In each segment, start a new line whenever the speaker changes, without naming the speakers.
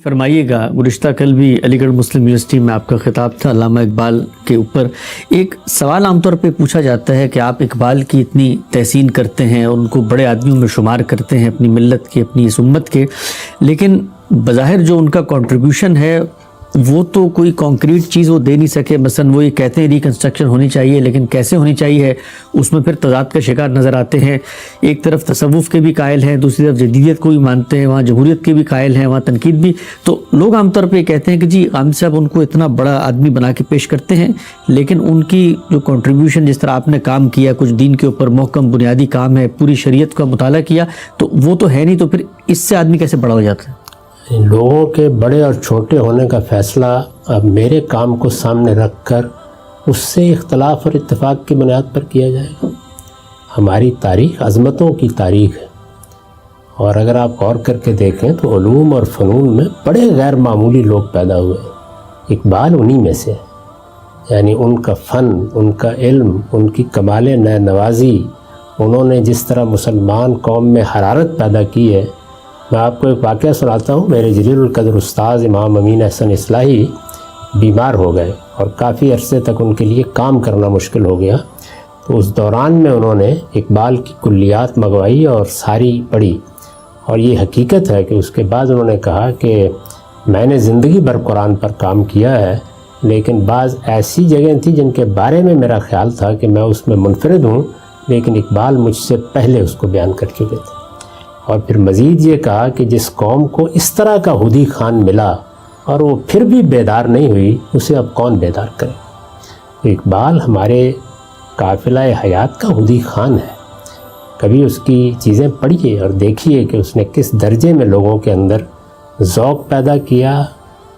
فرمائیے گا، گزشتہ کل بھی علی گڑھ مسلم یونیورسٹی میں آپ کا خطاب تھا علامہ اقبال کے اوپر. ایک سوال عام طور پہ پوچھا جاتا ہے کہ آپ اقبال کی اتنی تحسین کرتے ہیں، ان کو بڑے آدمیوں میں شمار کرتے ہیں اپنی ملت کے، اپنی اس امت کے، لیکن بظاہر جو ان کا کنٹریبیوشن ہے وہ تو کوئی کانکریٹ چیز وہ دے نہیں سکے. مثلا وہ یہ کہتے ہیں ریکنسٹرکشن ہونی چاہیے، لیکن کیسے ہونی چاہیے اس میں پھر تضاد کا شکار نظر آتے ہیں. ایک طرف تصوف کے بھی قائل ہیں، دوسری طرف جدیدیت کو بھی مانتے ہیں، وہاں جمہوریت کے بھی قائل ہیں، وہاں تنقید بھی. تو لوگ عام طور پہ یہ کہتے ہیں کہ جی غامدی صاحب ان کو اتنا بڑا آدمی بنا کے پیش کرتے ہیں، لیکن ان کی جو کنٹریبیوشن، جس طرح آپ نے کام کیا، کچھ دین کے اوپر محکم بنیادی کام ہے، پوری شریعت کا مطالعہ کیا، تو وہ تو ہے نہیں. تو پھر اس سے آدمی کیسے بڑا ہو جاتا ہے؟
لوگوں کے بڑے اور چھوٹے ہونے کا فیصلہ اب میرے کام کو سامنے رکھ کر اس سے اختلاف اور اتفاق کی بنیاد پر کیا جائے گا. ہماری تاریخ عظمتوں کی تاریخ ہے، اور اگر آپ غور کر کے دیکھیں تو علوم اور فنون میں بڑے غیر معمولی لوگ پیدا ہوئے ہیں. اقبال انہی میں سے ہے. یعنی ان کا فن، ان کا علم، ان کی کمال نئے نوازی، انہوں نے جس طرح مسلمان قوم میں حرارت پیدا کی ہے. میں آپ کو ایک واقعہ سناتا ہوں. میرے جلیل القدر استاذ امام امین احسن اصلاحی بیمار ہو گئے اور کافی عرصے تک ان کے لیے کام کرنا مشکل ہو گیا. تو اس دوران میں انہوں نے اقبال کی کلیات منگوائی اور ساری پڑھی، اور یہ حقیقت ہے کہ اس کے بعد انہوں نے کہا کہ میں نے زندگی بھر قرآن پر کام کیا ہے، لیکن بعض ایسی جگہیں تھیں جن کے بارے میں میرا خیال تھا کہ میں اس میں منفرد ہوں، لیکن اقبال مجھ سے پہلے اس کو بیان کر چکے تھے. اور پھر مزید یہ کہا کہ جس قوم کو اس طرح کا ہدی خان ملا اور وہ پھر بھی بیدار نہیں ہوئی، اسے اب کون بیدار کرے. تو اقبال ہمارے قافلہ حیات کا ہدی خان ہے. کبھی اس کی چیزیں پڑھیے اور دیکھیے کہ اس نے کس درجے میں لوگوں کے اندر ذوق پیدا کیا،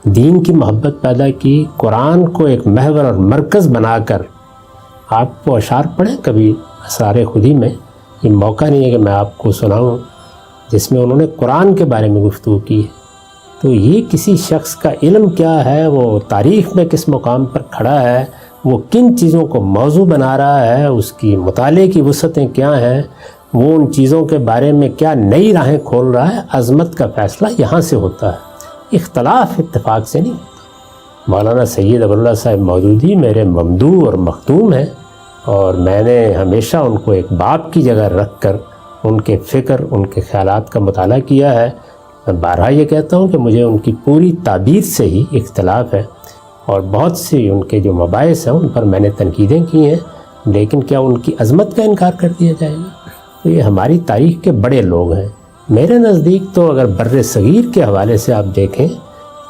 دین کی محبت پیدا کی، قرآن کو ایک محور اور مرکز بنا کر. آپ کو اشعار پڑھیں کبھی اسرار خودی میں. یہ موقع نہیں ہے کہ میں آپ کو سناؤں جس میں انہوں نے قرآن کے بارے میں گفتگو کی ہے. تو یہ کسی شخص کا علم کیا ہے، وہ تاریخ میں کس مقام پر کھڑا ہے، وہ کن چیزوں کو موضوع بنا رہا ہے، اس کی مطالعے کی وسعتیں کیا ہیں، وہ ان چیزوں کے بارے میں کیا نئی راہیں کھول رہا ہے. عظمت کا فیصلہ یہاں سے ہوتا ہے، اختلاف اتفاق سے نہیں ہوتا. مولانا سید ابواللہ صاحب مودودی میرے ممدوح اور مخدوم ہیں، اور میں نے ہمیشہ ان کو ایک باپ کی جگہ رکھ کر ان کے فکر، ان کے خیالات کا مطالعہ کیا ہے. میں بارہا یہ کہتا ہوں کہ مجھے ان کی پوری تعبیر سے ہی اختلاف ہے، اور بہت سی ان کے جو مباحث ہیں ان پر میں نے تنقیدیں کی ہیں، لیکن کیا ان کی عظمت کا انکار کر دیا جائے گا؟ تو یہ ہماری تاریخ کے بڑے لوگ ہیں. میرے نزدیک تو اگر بر صغیر کے حوالے سے آپ دیکھیں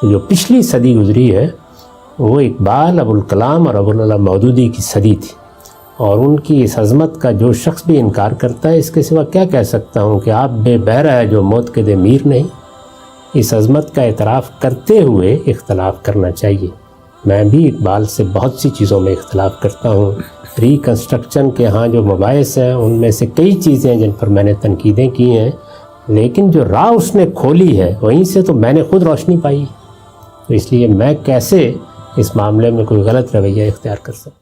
تو جو پچھلی صدی گزری ہے وہ اقبال، ابوالکلام اور ابوالعلا مودودی کی صدی تھی. اور ان کی اس عظمت کا جو شخص بھی انکار کرتا ہے، اس کے سوا کیا کہہ سکتا ہوں کہ آپ بے بہرہ ہے جو موت کے دے میر نہیں. اس عظمت کا اعتراف کرتے ہوئے اختلاف کرنا چاہیے. میں بھی اقبال سے بہت سی چیزوں میں اختلاف کرتا ہوں. ریکنسٹرکشن کے ہاں جو مباحث ہیں ان میں سے کئی چیزیں جن پر میں نے تنقیدیں کی ہیں، لیکن جو راہ اس نے کھولی ہے وہیں سے تو میں نے خود روشنی پائی. تو اس لیے میں کیسے اس معاملے میں کوئی غلط رویہ اختیار کر سکتا ہوں؟